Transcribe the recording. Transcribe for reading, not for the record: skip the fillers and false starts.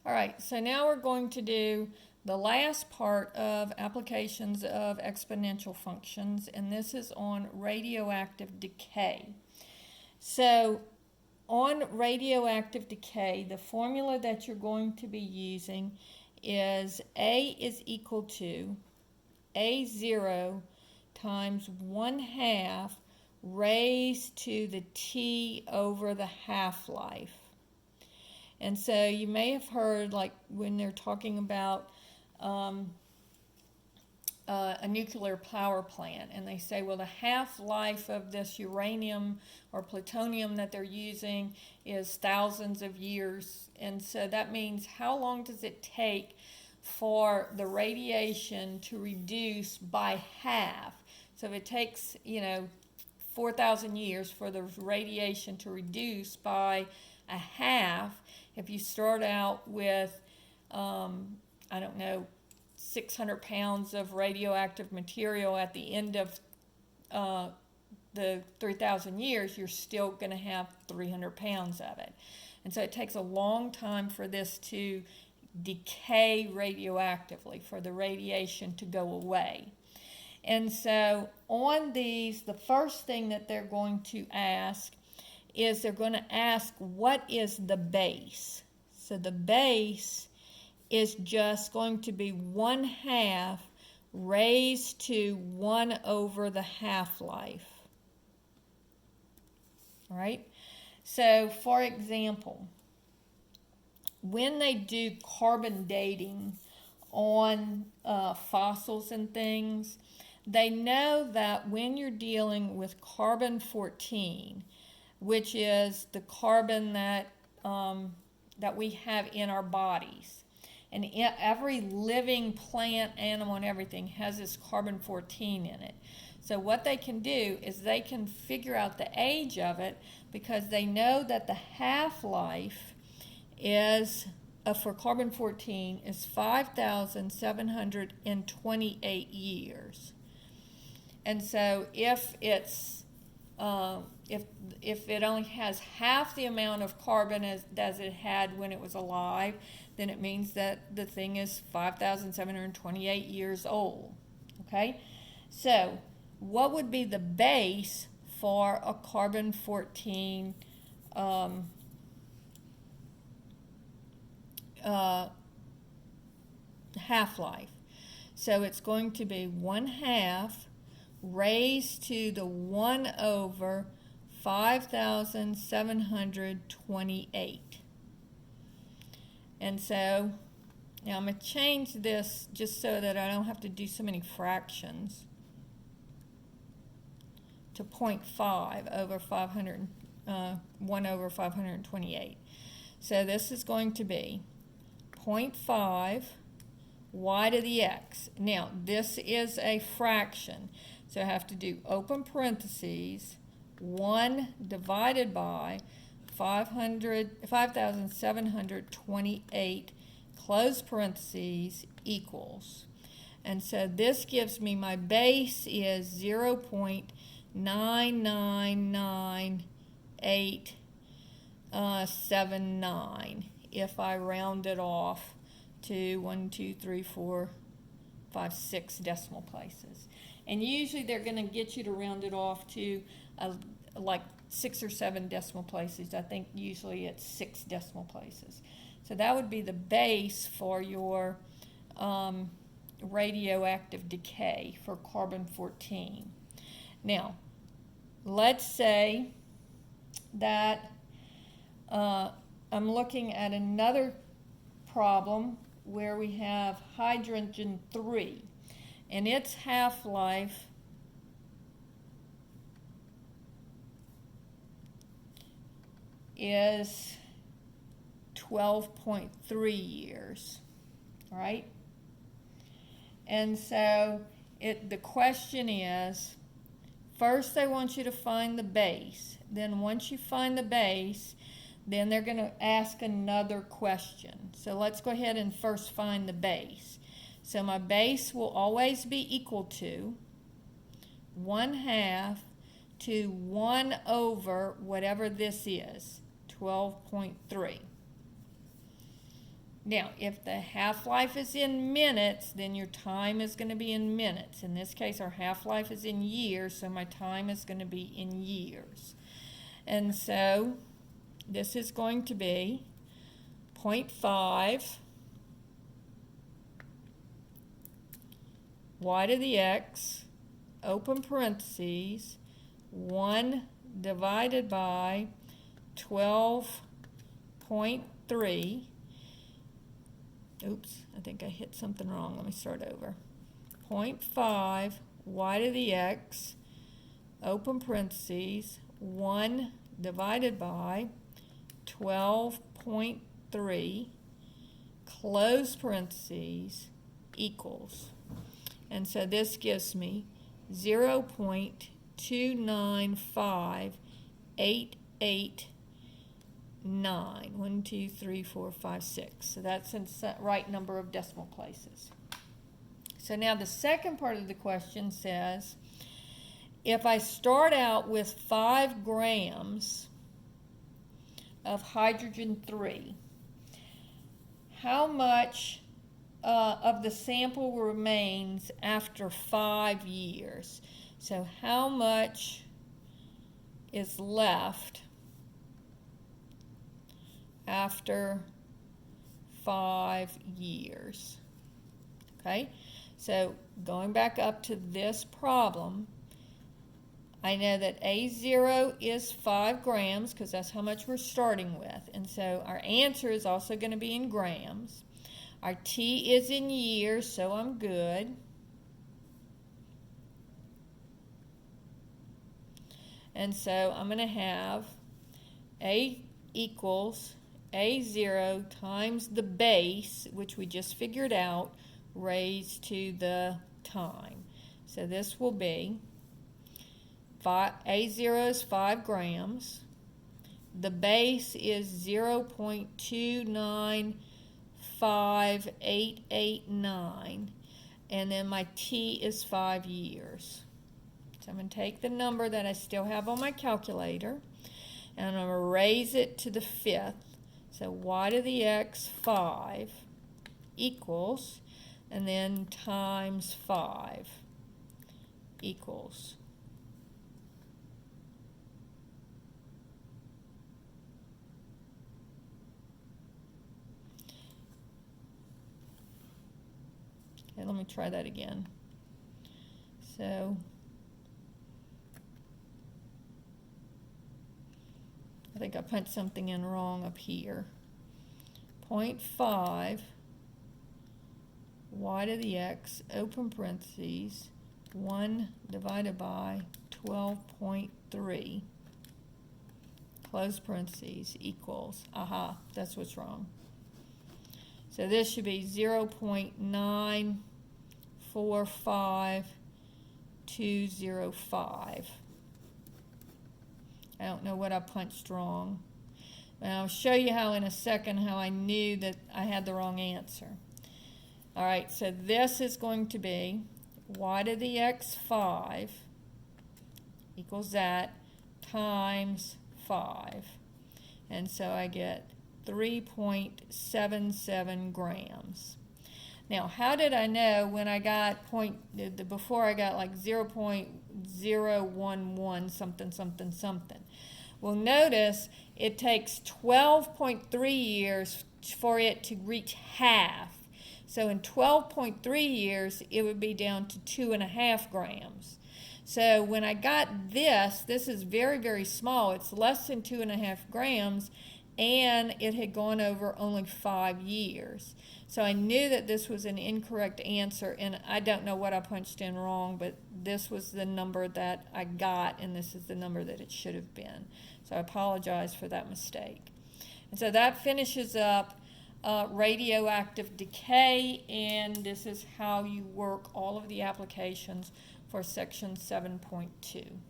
All right, so now we're going to do the last part of applications of exponential functions, and this is on radioactive decay. So on radioactive decay, the formula that you're going to be using is A is equal to A0 times 1/2 raised to the T over the half-life. And so you may have heard, like when they're talking about a nuclear power plant, and they say, well, the half-life of this uranium or plutonium that they're using is thousands of years. And so that means how long does it take for the radiation to reduce by half? So if it takes, 4,000 years for the radiation to reduce by a half, if you start out with, 600 pounds of radioactive material at the end of the 3,000 years, you're still going to have 300 pounds of it. And so it takes a long time for this to decay radioactively, for the radiation to go away. And so on these, the first thing that they're going to ask is they're going to ask, what is the base? So the base is just going to be 1/2 raised to 1 over the half-life. All right? So, for example, when they do carbon dating on fossils and things, they know that when you're dealing with carbon-14, which is the carbon that we have in our bodies, and every living plant, animal, and everything has this carbon-14 in it. So what they can do is they can figure out the age of it, because they know that the half-life is for carbon-14 is 5,728 years. And so if it's if it only has half the amount of carbon as it had when it was alive, then it means that the thing is 5,728 years old. Okay? So what would be the base for a carbon-14 half-life? So it's going to be 1/2 raised to the 1 over 5,728. And so now I'm going to change this just so that I don't have to do so many fractions to 0.5 over 1 over 528. So this is going to be 0.5 y to the x. Now this is a fraction, so I have to do open parentheses 1 divided by 5,728 close parentheses equals. And so this gives me my base is 0.99979 if I round it off to 1, 2, 3, 4, 5, 6 decimal places. And usually they're going to get you to round it off to like 6 or 7 decimal places. I think usually it's 6 decimal places. So that would be the base for your radioactive decay for carbon-14. Now, let's say that I'm looking at another problem where we have hydrogen-3, and its half-life is 12.3 years, all right? And so the question is, first they want you to find the base. Then once you find the base, then they're going to ask another question. So let's go ahead and first find the base. So my base will always be equal to 1/2 to 1 over whatever this is, 12.3. Now, if the half-life is in minutes, then your time is going to be in minutes. In this case, our half-life is in years, so my time is going to be in years. And so this is going to be 0.5 y to the x, open parentheses, 1 divided by 12.3. Oops, I think I hit something wrong. Let me start over. 0.5 y to the x, open parentheses, 1 divided by 12.3, close parentheses, equals. And so this gives me 0.29588 9. 1, 2, 3, 4, 5, 6. So that's in the right number of decimal places. So now the second part of the question says, if I start out with 5 grams of hydrogen 3, how much of the sample remains after 5 years? So how much is left after 5 years? Okay, so going back up to this problem, I know that A0 is 5 grams because that's how much we're starting with. And so our answer is also going to be in grams. Our T is in years, so I'm good. And so I'm going to have A equals A0 times the base, which we just figured out, raised to the time. So this will be A0 is 5 grams. The base is 0.295889. And then my T is 5 years. So I'm going to take the number that I still have on my calculator, and I'm going to raise it to the 5th. So y to the x 5 equals, and then times 5 equals. Okay, let me try that again. So I think I punched something in wrong up here. 0.5 y to the x, open parentheses, 1 divided by 12.3, close parentheses, equals, aha, that's what's wrong. So this should be 0.945205. I don't know what I punched wrong. And I'll show you how in a second how I knew that I had the wrong answer. All right, so this is going to be y to the x 5 equals that times 5. And so I get 3.77 grams. Now, how did I know when I got before I got like 0.011 something something something? Well, notice it takes 12.3 years for it to reach half. So in 12.3 years, it would be down to 2.5 grams. So when I got this is very, very small. It's less than 2.5 grams, and it had gone over only 5 years. So I knew that this was an incorrect answer, and I don't know what I punched in wrong, but this was the number that I got, and this is the number that it should have been. So I apologize for that mistake. And so that finishes up radioactive decay, and this is how you work all of the applications for section 7.2.